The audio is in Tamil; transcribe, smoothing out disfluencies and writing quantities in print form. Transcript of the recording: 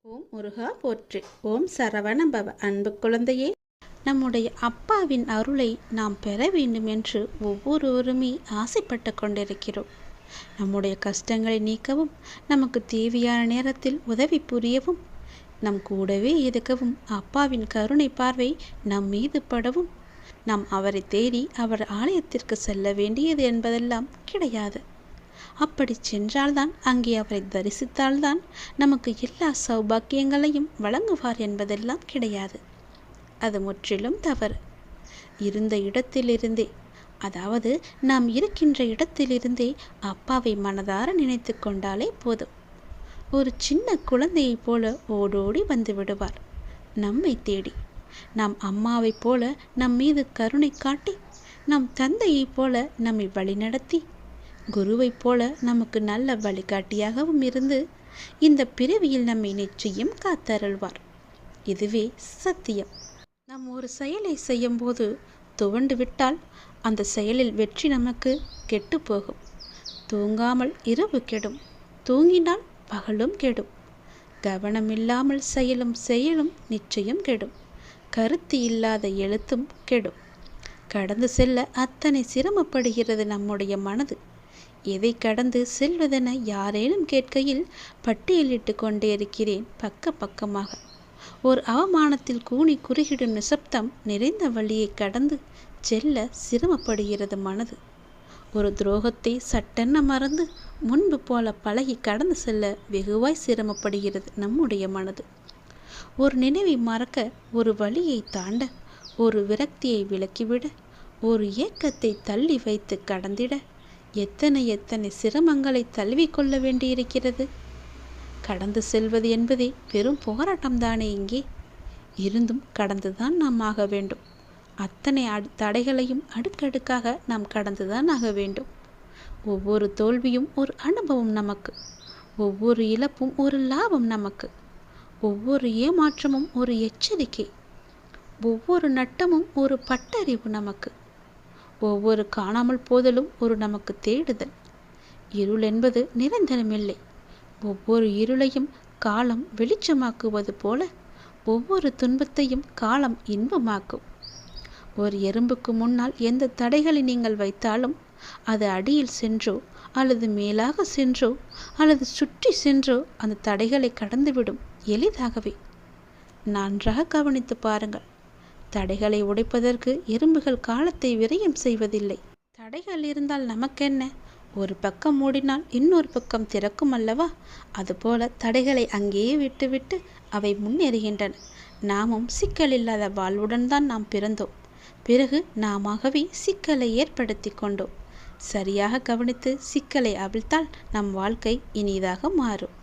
ஓம் முருகா போற்றி. ஓம் சரவணபவ. அன்பு குழந்தையே, நம்முடைய அப்பாவின் அருளை நாம் பெற வேண்டும் என்று ஒவ்வொருவருமே ஆசைப்பட்டு கொண்டிருக்கிறோம். நம்முடைய கஷ்டங்களை நீக்கவும், நமக்கு தேவையான நேரத்தில் உதவி புரியவும், நம் கூடவே இருக்கவும், அப்பாவின் கருணை பார்வை நம் மீது படவும், நாம் அவரை தேடி அவர் ஆலயத்திற்கு செல்ல வேண்டியது என்பதெல்லாம் கிடையாது. அப்படி சென்றால்தான், அங்கே அவரை தரிசித்தால்தான் நமக்கு எல்லா சௌபாக்கியங்களையும் வழங்குவார் என்பதெல்லாம் கிடையாது. அது முற்றிலும் தவறு. இருந்த இடத்திலிருந்தே, அதாவது நாம் இருக்கின்ற இடத்திலிருந்தே அப்பாவை மனதார நினைத்து கொண்டாலே போதும். ஒரு சின்ன குழந்தையைப் போல ஓடோடி வந்து விடுவார் நம்மை தேடி. நாம் அம்மாவைப் போல நம் மீது கருணை காட்டி, நம் தந்தையைப் போல நம்மை வழிநடத்தி, குருவைப் போல நமக்கு நல்ல வழிகாட்டியாகவும் இருந்து இந்த பிறவியில் நம்மை நிச்சயம் காத்தருள்வார். இதுவே சத்தியம். நாம் ஒரு செயலை செய்யும் போது துவண்டு விட்டால் அந்த செயலில் வெற்றி நமக்கு கெட்டு போகும். தூங்காமல் இரவு கெடும், தூங்கினால் பகலும் கெடும். கவனமில்லாமல் செயலும் நிச்சயம் கெடும். கருத்து இல்லாத எழுத்தும் கெடும். கடந்து செல்ல அத்தனை சிரமப்படுகிறது நம்முடைய மனது. எதை கடந்து செல்வதென யாரேனும் கேட்கையில் பட்டியலிட்டு கொண்டே இருக்கிறேன் பக்கமாக. ஓர் அவமானத்தில் கூனி குறுகிடும் நிசப்தம் நிறைந்த வழியை கடந்து செல்ல சிரமப்படுகிறது மனது. ஒரு துரோகத்தை சட்டென மறந்து முன்பு போல பழகி கடந்து செல்ல வெகுவாய் சிரமப்படுகிறது நம்முடைய மனது. ஒரு நினைவை மறக்க, ஒரு வழியை தாண்ட, ஒரு விரக்தியை விலக்கிவிட, ஒரு ஏக்கத்தை தள்ளி வைத்து கடந்திட எத்தனை சிரமங்களை தழுவிக்கொள்ள வேண்டியிருக்கிறது. கடந்து செல்வது என்பதே பெரும் போராட்டம்தானே. இங்கே இருந்தும் கடந்துதான் நாம் ஆக வேண்டும். அத்தனை தடைகளையும் அடுக்கடுக்காக நாம் கடந்துதான் ஆக வேண்டும். ஒவ்வொரு தோல்வியும் ஒரு அனுபவம் நமக்கு. ஒவ்வொரு இழப்பும் ஒரு லாபம் நமக்கு. ஒவ்வொரு ஏமாற்றமும் ஒரு எச்சரிக்கை. ஒவ்வொரு நட்டமும் ஒரு பட்டறிவு நமக்கு. ஒவ்வொரு காணாமல் போதலும் ஒரு நமக்கு தேடுதல். இருள் என்பது நிரந்தரமில்லை. ஒவ்வொரு இருளையும் காலம் வெளிச்சமாக்குவது போல ஒவ்வொரு துன்பத்தையும் காலம் இன்பமாக்கும். ஒரு எறும்புக்கு முன்னால் எந்த தடைகளை நீங்கள் வைத்தாலும் அது அடியில் சென்றோ அல்லது மேலாக சென்றோ அல்லது சுற்றி சென்றோ அந்த தடைகளை கடந்துவிடும் எளிதாகவே. நன்றாக கவனித்து பாருங்கள். தடைகளை உடைப்பதற்கு எறும்புகள் காலத்தை விரயம் செய்வதில்லை. தடைகள் இருந்தால் நமக்கென்ன? ஒரு பக்கம் மூடினால் இன்னொரு பக்கம் திறக்கும் அல்லவா? அதுபோல தடைகளை அங்கேயே விட்டுவிட்டு அவை முன்னேறுகின்றன. நாமும் சிக்கல் இல்லாத வாழ்வுடன் தான் நாம் பிறந்தோம். பிறகு நாமவே சிக்கலை ஏற்படுத்தி கொண்டோம். சரியாக கவனித்து சிக்கலை அவிழ்த்தால் நம் வாழ்க்கை இனிதாக மாறும்.